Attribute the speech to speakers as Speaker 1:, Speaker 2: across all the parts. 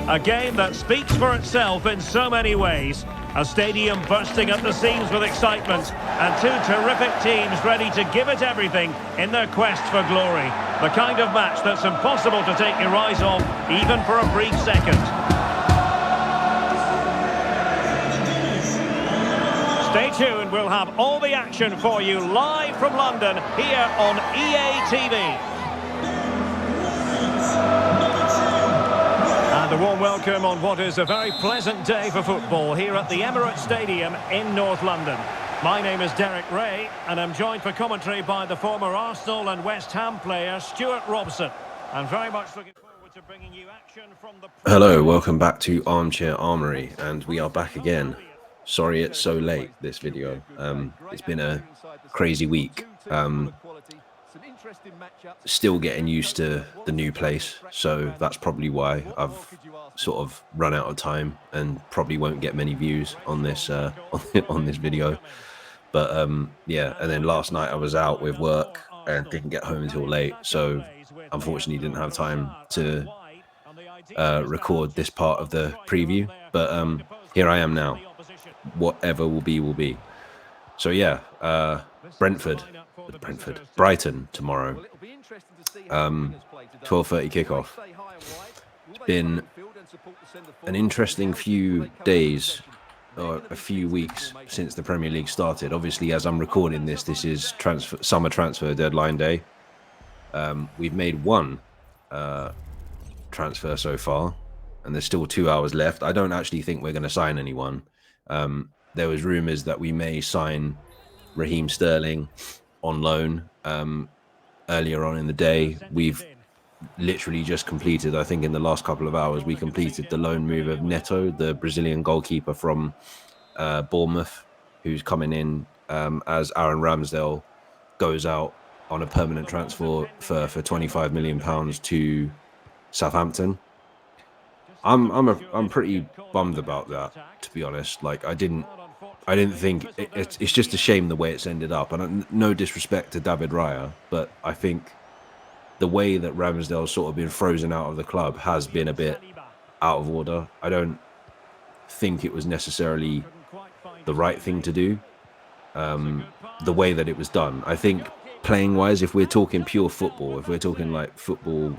Speaker 1: A game that speaks for itself in so many ways. A stadium bursting at the seams with excitement, and two terrific teams ready to give it everything in their quest for glory. The kind of match that's impossible to take your eyes off, even for a brief second. Stay tuned, we'll have all the action for you live from London here on EA TV. And a warm welcome on what is a very pleasant day for football here at the Emirates Stadium in North London. My name is Derek Ray, and I'm joined for commentary by the former Arsenal and West Ham player Stuart Robson. I'm very much looking forward to bringing you action from the...
Speaker 2: Hello, welcome back to Armchair Armory, and we are back again. Sorry it's so late, this video. It's been a crazy week. Still getting used to the new place, so that's probably why I've sort of run out of time and probably won't get many views on this on this video. But yeah, and then last night I was out with work and didn't get home until late, so unfortunately didn't have time to record this part of the preview. But here I am now. Whatever will be, will be. So yeah, Brighton tomorrow. 12:30 kickoff. It's been an interesting few days, or a few weeks since the Premier League started. Obviously, as I'm recording this, this is summer transfer deadline day. We've made one transfer so far, and there's still 2 hours left. I don't actually think we're going to sign anyone. There was rumours that we may sign Raheem Sterling on loan earlier on in the day. We've literally just completed, I think in the last couple of hours, we completed the loan move of Neto, the Brazilian goalkeeper from Bournemouth, who's coming in as Aaron Ramsdale goes out on a permanent transfer for £25 million to Southampton. I'm pretty bummed about that, to be honest. Like I didn't think it's just a shame the way it's ended up. And no disrespect to David Raya, but I think the way that Ramsdale's sort of been frozen out of the club has been a bit out of order. I don't think it was necessarily the right thing to do. The way that it was done, I think playing wise, if we're talking pure football, if we're talking like football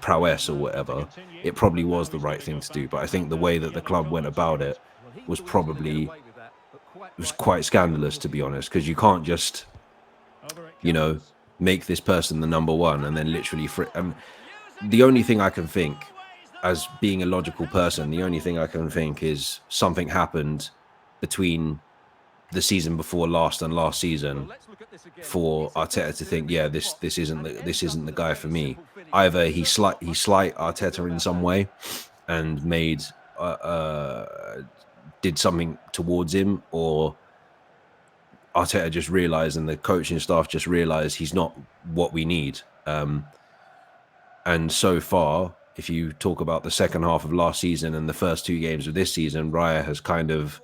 Speaker 2: prowess or whatever, it probably was the right thing to do. But I think the way that the club went about it was quite scandalous, to be honest, because you can't just, you know, make this person the number one and then literally the only thing I can think, as being a logical person, the only thing I can think is something happened between the season before last and last season for Arteta to think, yeah, this isn't the guy for me. Either he slight Arteta in some way and made did something towards him, or Arteta just realised and the coaching staff just realised he's not what we need. And so far, if you talk about the second half of last season and the first two games of this season, Raya has kind of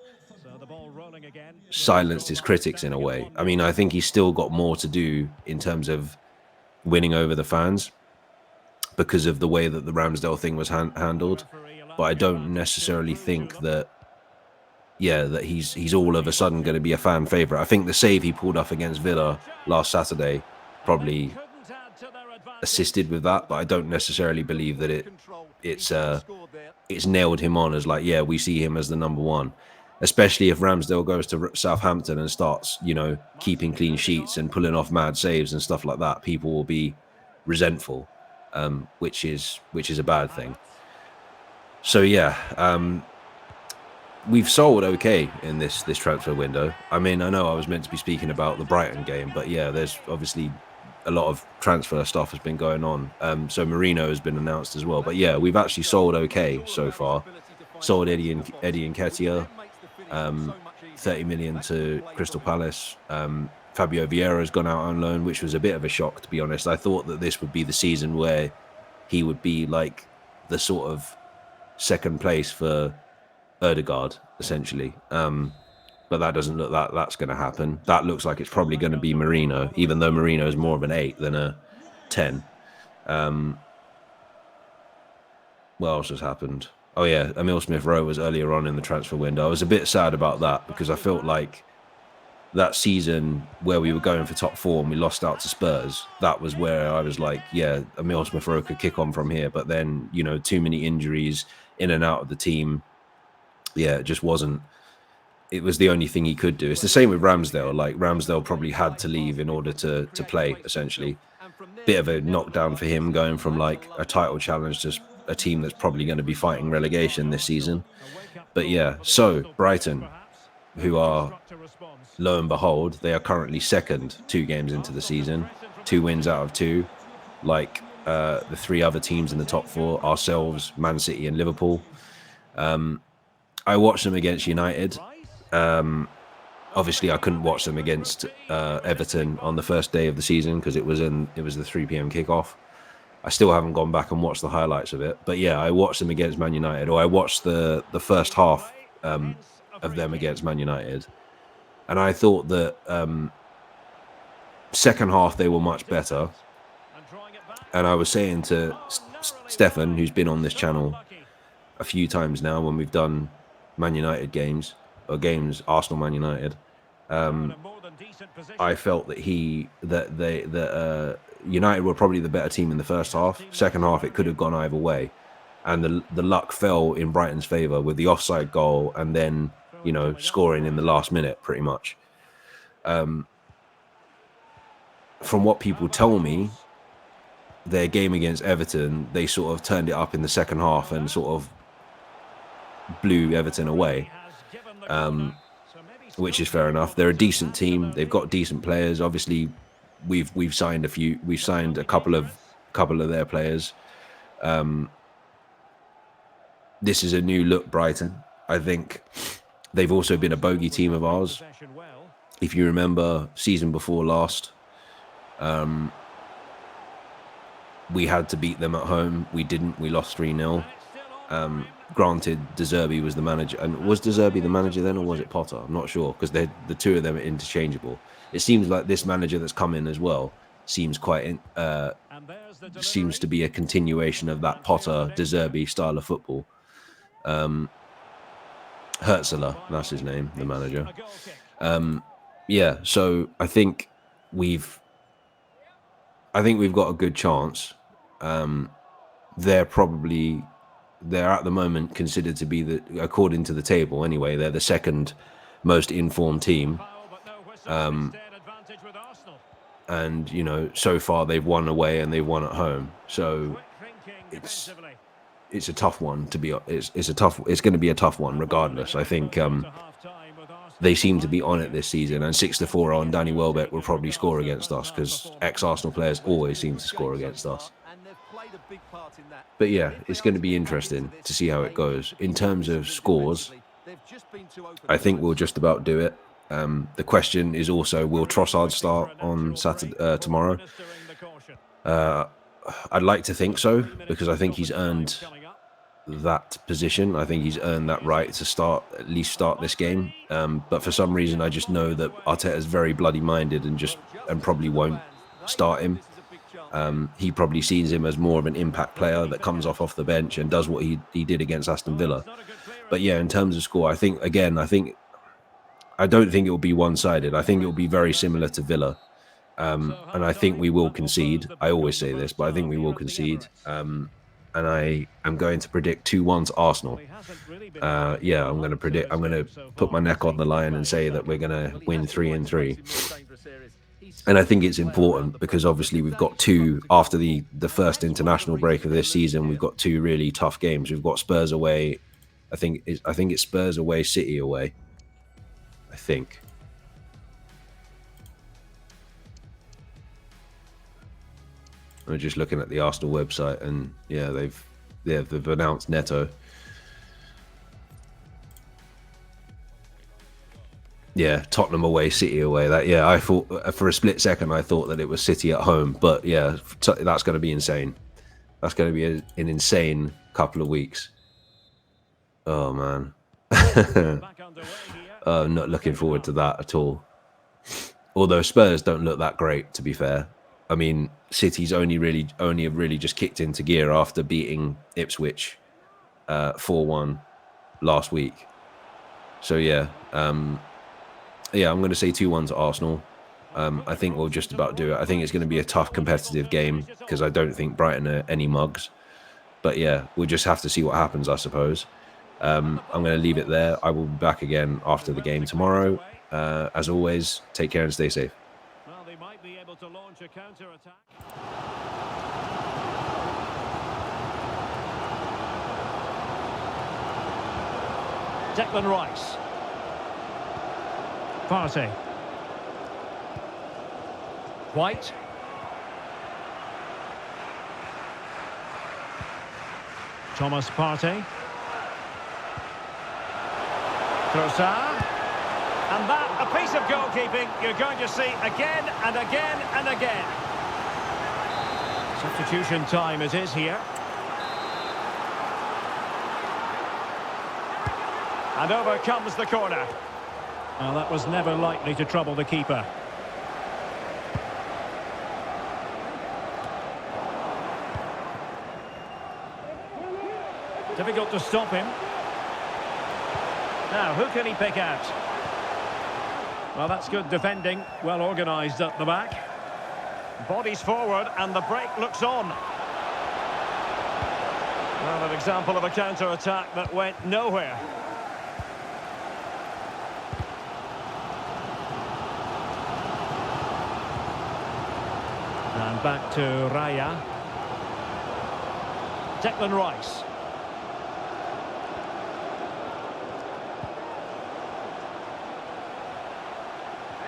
Speaker 2: silenced his critics in a way. I mean, I think he's still got more to do in terms of winning over the fans because of the way that the Ramsdale thing was handled. But I don't necessarily think that, yeah, that he's all of a sudden going to be a fan favourite. I think the save he pulled off against Villa last Saturday probably assisted with that, but I don't necessarily believe that it's nailed him on as like, yeah, we see him as the number one. Especially if Ramsdale goes to Southampton and starts, you know, keeping clean sheets and pulling off mad saves and stuff like that, people will be resentful, which is a bad thing. So yeah, we've sold okay in this transfer window. I mean, I know I was meant to be speaking about the Brighton game, but yeah, there's obviously a lot of transfer stuff has been going on. So Marino has been announced as well. But yeah, we've actually sold okay so far. Sold Eddie Nketiah, 30 million to Crystal Palace. Fabio Vieira has gone out on loan, which was a bit of a shock, to be honest. I thought that this would be the season where he would be like the sort of second place for Ødegaard, essentially. But that doesn't look that's going to happen. That looks like it's probably going to be Marino, even though Marino is more of an 8 than a 10. what else has happened? Oh yeah, Emil Smith-Rowe was earlier on in the transfer window. I was a bit sad about that because I felt like that season where we were going for top four and we lost out to Spurs, that was where I was like, yeah, Emil Smith-Rowe could kick on from here. But then, too many injuries in and out of the team. Yeah, it just wasn't. It was the only thing he could do. It's the same with Ramsdale. Like Ramsdale probably had to leave in order to play, essentially. Bit of a knockdown for him going from like a title challenge to a team that's probably going to be fighting relegation this season. But yeah, so Brighton, who are, lo and behold, they are currently second 2 games into the season, 2 wins out of 2, like the 3 other teams in the top 4, ourselves, Man City and Liverpool. I watched them against United. Obviously, I couldn't watch them against Everton on the first day of the season because it was the 3 p.m. kickoff. I still haven't gone back and watched the highlights of it, but yeah, I watched them against Man United, or I watched the first half of them against Man United, and I thought that second half they were much better. And I was saying to Stefan, who's been on this channel a few times now when we've done Man United games or games Arsenal Man United, I felt that United were probably the better team in the first half. Second half, it could have gone either way, and the luck fell in Brighton's favour with the offside goal and then scoring in the last minute, pretty much. From what people tell me, their game against Everton, they sort of turned it up in the second half and sort of blew Everton away. Which is fair enough. They're a decent team. They've got decent players. Obviously, we've signed a couple of their players. This is a new look Brighton. I think they've also been a bogey team of ours. If you remember, season before last, we had to beat them at home. We didn't. We lost 3-0. Granted, De Zerbi was the manager. And was De Zerbi the manager then, or was it Potter? I'm not sure, because the two of them are interchangeable. It seems like this manager that's come in as well seems seems to be a continuation of that Potter, De Zerbi style of football. Hertzler, that's his name, the manager. Yeah, so I think we've got a good chance. They're at the moment considered to be according to the table anyway, they're the second most informed team. And so far they've won away and they've won at home. So it's a tough one to be. It's going to be a tough one regardless. I think they seem to be on it this season, and 6-4 on Danny Welbeck will probably score against us because ex-Arsenal players always seem to score against us. But yeah, it's going to be interesting to see how it goes. In terms of scores, I think we'll just about do it. The question is also, will Trossard start on Saturday tomorrow? I'd like to think so, because I think he's earned that position. I think he's earned that right to at least start this game. But for some reason, I just know that Arteta's very bloody minded and probably won't start him. He probably sees him as more of an impact player that comes off the bench and does what he did against Aston Villa. But yeah, in terms of score, I don't think it will be one-sided. I think it will be very similar to Villa. And I think we will concede. I always say this, but I think we will concede. And I am going to predict 2-1 to Arsenal. Yeah, I'm going to put my neck on the line and say that we're going to win 3-3. And I think it's important because obviously we've got two, after the first international break of this season, we've got 2 really tough games. We've got Spurs away. I think it's Spurs away, City away. I think. I'm just looking at the Arsenal website, and yeah, they've announced Neto. Yeah, Tottenham away, City away. I thought for a split second I thought that it was City at home, but yeah, that's going to be insane. That's going to be an insane couple of weeks. Oh man, I'm not looking forward to that at all. Although Spurs don't look that great, to be fair. I mean, City's only really just kicked into gear after beating Ipswich 4-1 last week. So yeah, yeah, I'm going to say 2-1 to Arsenal. I think we'll just about do it. I think it's going to be a tough competitive game because I don't think Brighton are any mugs. But yeah, we'll just have to see what happens, I suppose. I'm going to leave it there. I will be back again after the game tomorrow. As always, take care and stay safe.
Speaker 1: Well, they might be able to launch a counter-attack. Declan Rice. Partey. White. Thomas Partey. Trossard. And that, a piece of goalkeeping you're going to see again and again and again. Substitution time it is here. And over comes the corner. Well, that was never likely to trouble the keeper. Difficult to stop him. Now, who can he pick out? Well, that's good defending. Well organised at the back. Bodies forward and the break looks on. Well, an example of a counter-attack that went nowhere. And back to Raya. Declan Rice.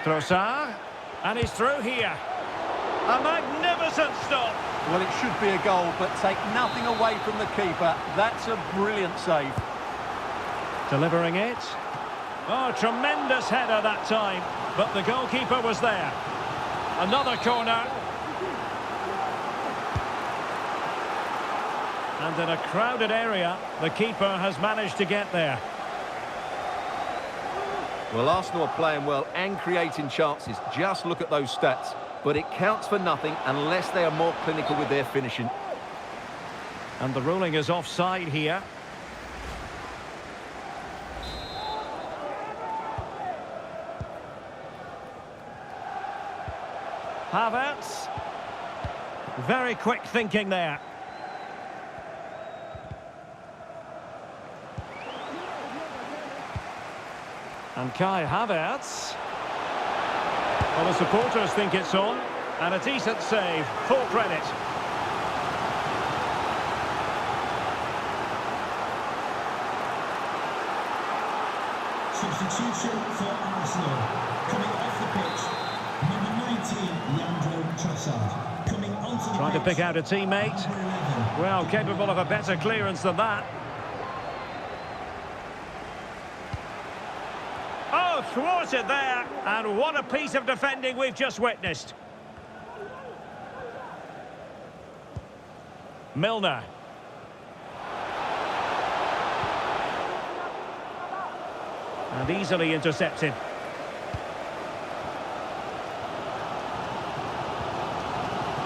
Speaker 1: Trossard. And he's through here. A magnificent stop.
Speaker 3: Well, it should be a goal, but take nothing away from the keeper. That's a brilliant save.
Speaker 1: Delivering it. Oh, tremendous header that time. But the goalkeeper was there. Another corner. And in a crowded area, the keeper has managed to get there.
Speaker 3: Well, Arsenal are playing well and creating chances. Just look at those stats. But it counts for nothing unless they are more clinical with their finishing.
Speaker 1: And the ruling is offside here. Havertz. Very quick thinking there. And Kai Havertz. Well, the supporters think it's on. And a decent save. Full credit.
Speaker 4: Substitution for Arsenal. Coming off the pitch, number 19, Leandro Trossard. Coming onto the
Speaker 1: Trying to
Speaker 4: pitch,
Speaker 1: pick out a teammate. Well, capable of a better clearance than that. Oh, thwarted there. And what a piece of defending we've just witnessed. Milner. And easily intercepted.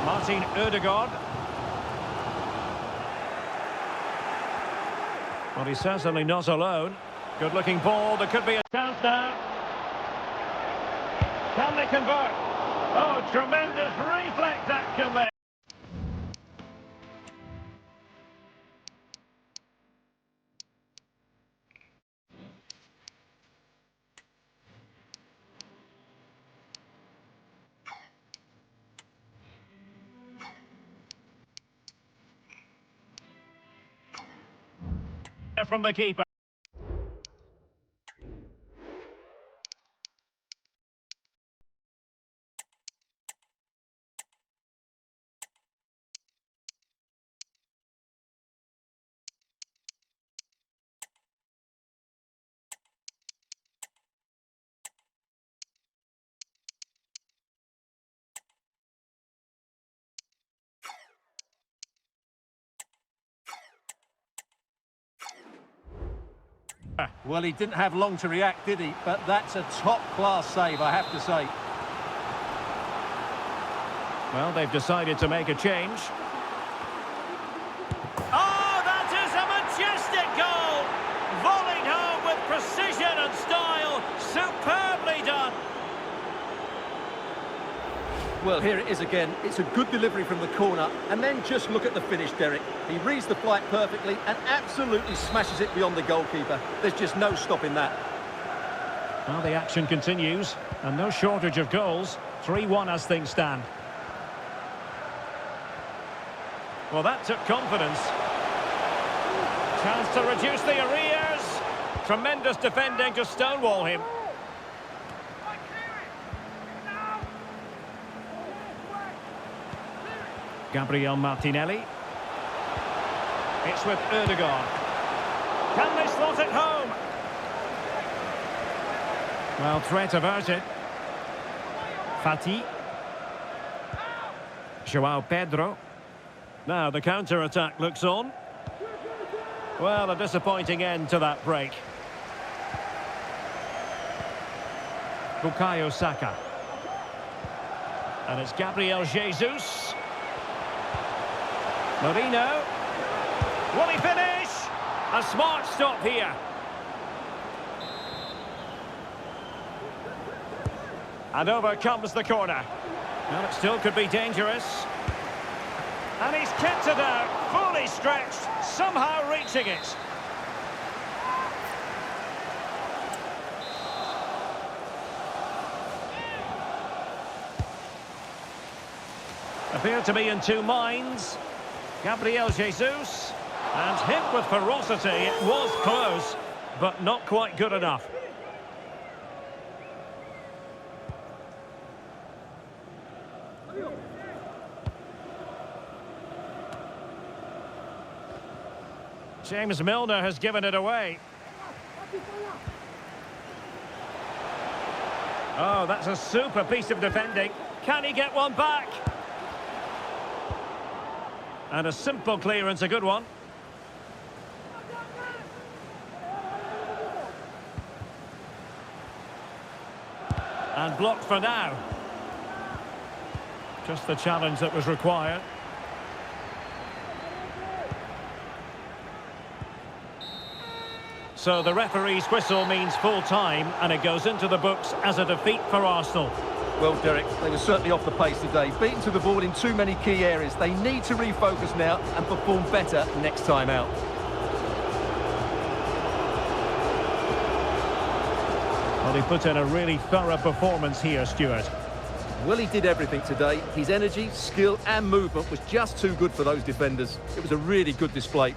Speaker 1: Martin Ødegaard. Well, he's certainly not alone. Good-looking ball. There could be a chance now. Can they convert? Oh, tremendous reflex action there. From the keeper.
Speaker 3: Well, he didn't have long to react, did he? But that's a top-class save, I have to say.
Speaker 1: Well, they've decided to make a change. Oh, that is a majestic
Speaker 3: Well, here it is again. It's a good delivery from the corner. And then just look at the finish, Derek. He reads the flight perfectly and absolutely smashes it beyond the goalkeeper. There's just no stopping that.
Speaker 1: Well, the action continues, and no shortage of goals. 3-1 as things stand. Well, that took confidence. Chance to reduce the arrears. Tremendous defending to stonewall him. Gabriel Martinelli. It's with Ødegaard. Can they slot it home? Well, threat averted. Fati. João Pedro. Now the counter-attack looks on. Well, a disappointing end to that break. Bukayo Saka. And it's Gabriel Jesus. Marino. Will he finish? A smart stop here. And over comes the corner. Well, it still could be dangerous. And he's kept it out, fully stretched, somehow reaching it. Appeared to be in two minds. Gabriel Jesus. And hit with ferocity. It was close, but not quite good enough. James Milner has given it away. Oh, that's a super piece of defending. Can he get one back? And a simple clearance, a good one. And blocked for now. Just the challenge that was required. So the referee's whistle means full time, and it goes into the books as a defeat for Arsenal.
Speaker 3: Well, Derek, they were certainly off the pace today. Beaten to the ball in too many key areas. They need to refocus now and perform better next time out.
Speaker 1: Well, he put in a really thorough performance here, Stuart.
Speaker 3: Well, he did everything today. His energy, skill and movement was just too good for those defenders. It was a really good display.